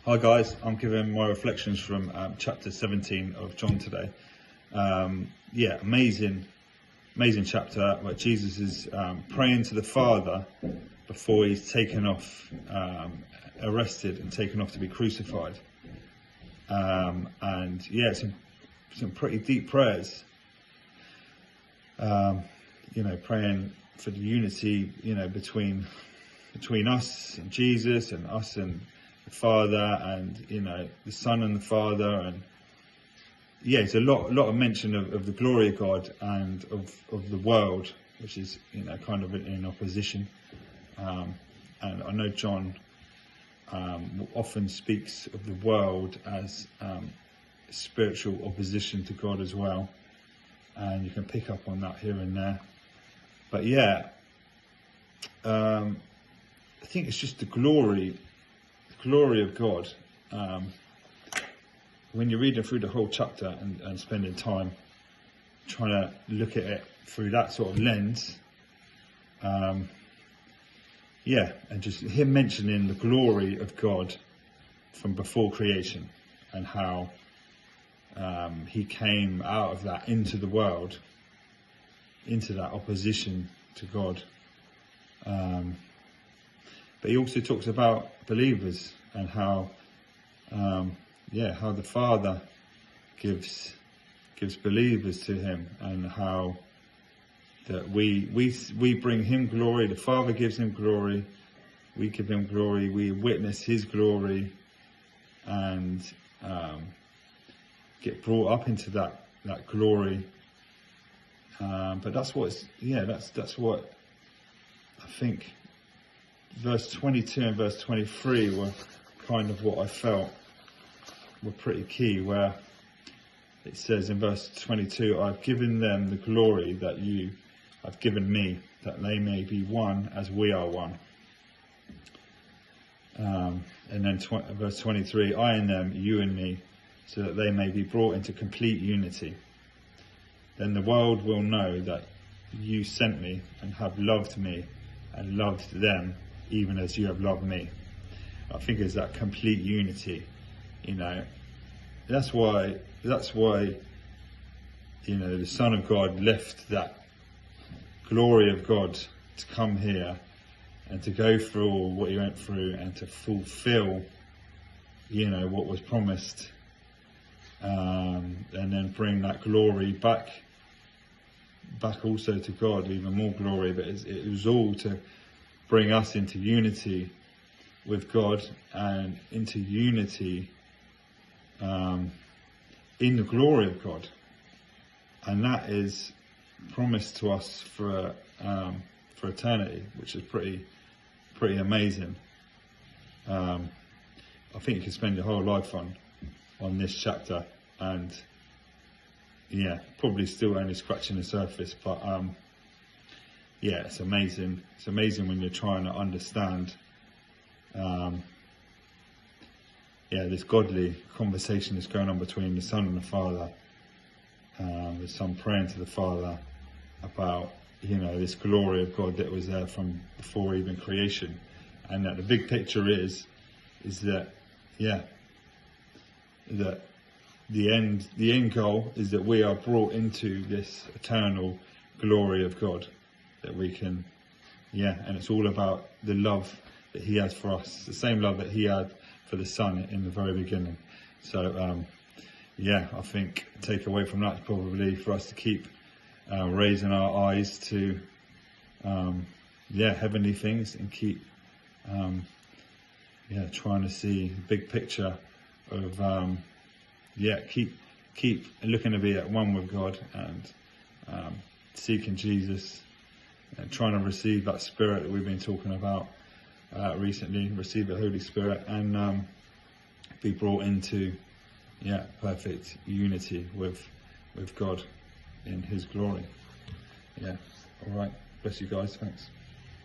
Hi guys, I'm giving my reflections from chapter 17 of John today. Yeah, amazing chapter where Jesus is praying to the Father before he's taken off, arrested and taken off to be crucified. And yeah, some pretty deep prayers. Praying for the unity, between us and Jesus, and us and the Father, and the Son and the Father. And yeah, it's a lot of mention of the glory of God and of the world, which is kind of in opposition. And I know John often speaks of the world as spiritual opposition to God as well, and you can pick up on that here and there. But yeah, I think it's just the glory of God. When you're reading through the whole chapter and spending time trying to look at it through that sort of lens, and just him mentioning the glory of God from before creation, and how he came out of that into the world, into that opposition to God. But he also talks about believers and how the Father gives believers to him, and how that we bring him glory. The Father gives him glory, we give him glory, we witness his glory, and get brought up into that glory. But that's what I think verse 22 and verse 23 were kind of what I felt were pretty key, where it says in verse 22, I've given them the glory that you have given me, that they may be one as we are one. And then verse 23, I and them, you and me, so that they may be brought into complete unity. Then the world will know that you sent me and have loved me and loved them even as you have loved me. I think it's that complete unity. That's why the Son of God left that glory of God to come here and to go through all what he went through, and to fulfill what was promised, and then bring that glory back also to God, even more glory. But it was all to bring us into unity with God, and into unity in the glory of God. And that is promised to us for eternity, which is pretty amazing. I think you can spend your whole life on this chapter, and yeah, probably still only scratching the surface, but yeah, it's amazing. It's amazing when you're trying to understand this godly conversation that's going on between the Son and the Father. The Son praying to the Father about this glory of God that was there from before even creation, and that the big picture is that that the end goal is that we are brought into this eternal glory of God, that we can and it's all about the love that he has for us, the same love that he had for the Son in the very beginning. So I think take away from that is probably for us to keep raising our eyes to heavenly things, and keep trying to see the big picture of keep looking to be at one with God, and seeking Jesus, and trying to receive that Spirit that we've been talking about recently, receive the Holy Spirit, and be brought into perfect unity with God in his glory. All right, bless you guys, thanks.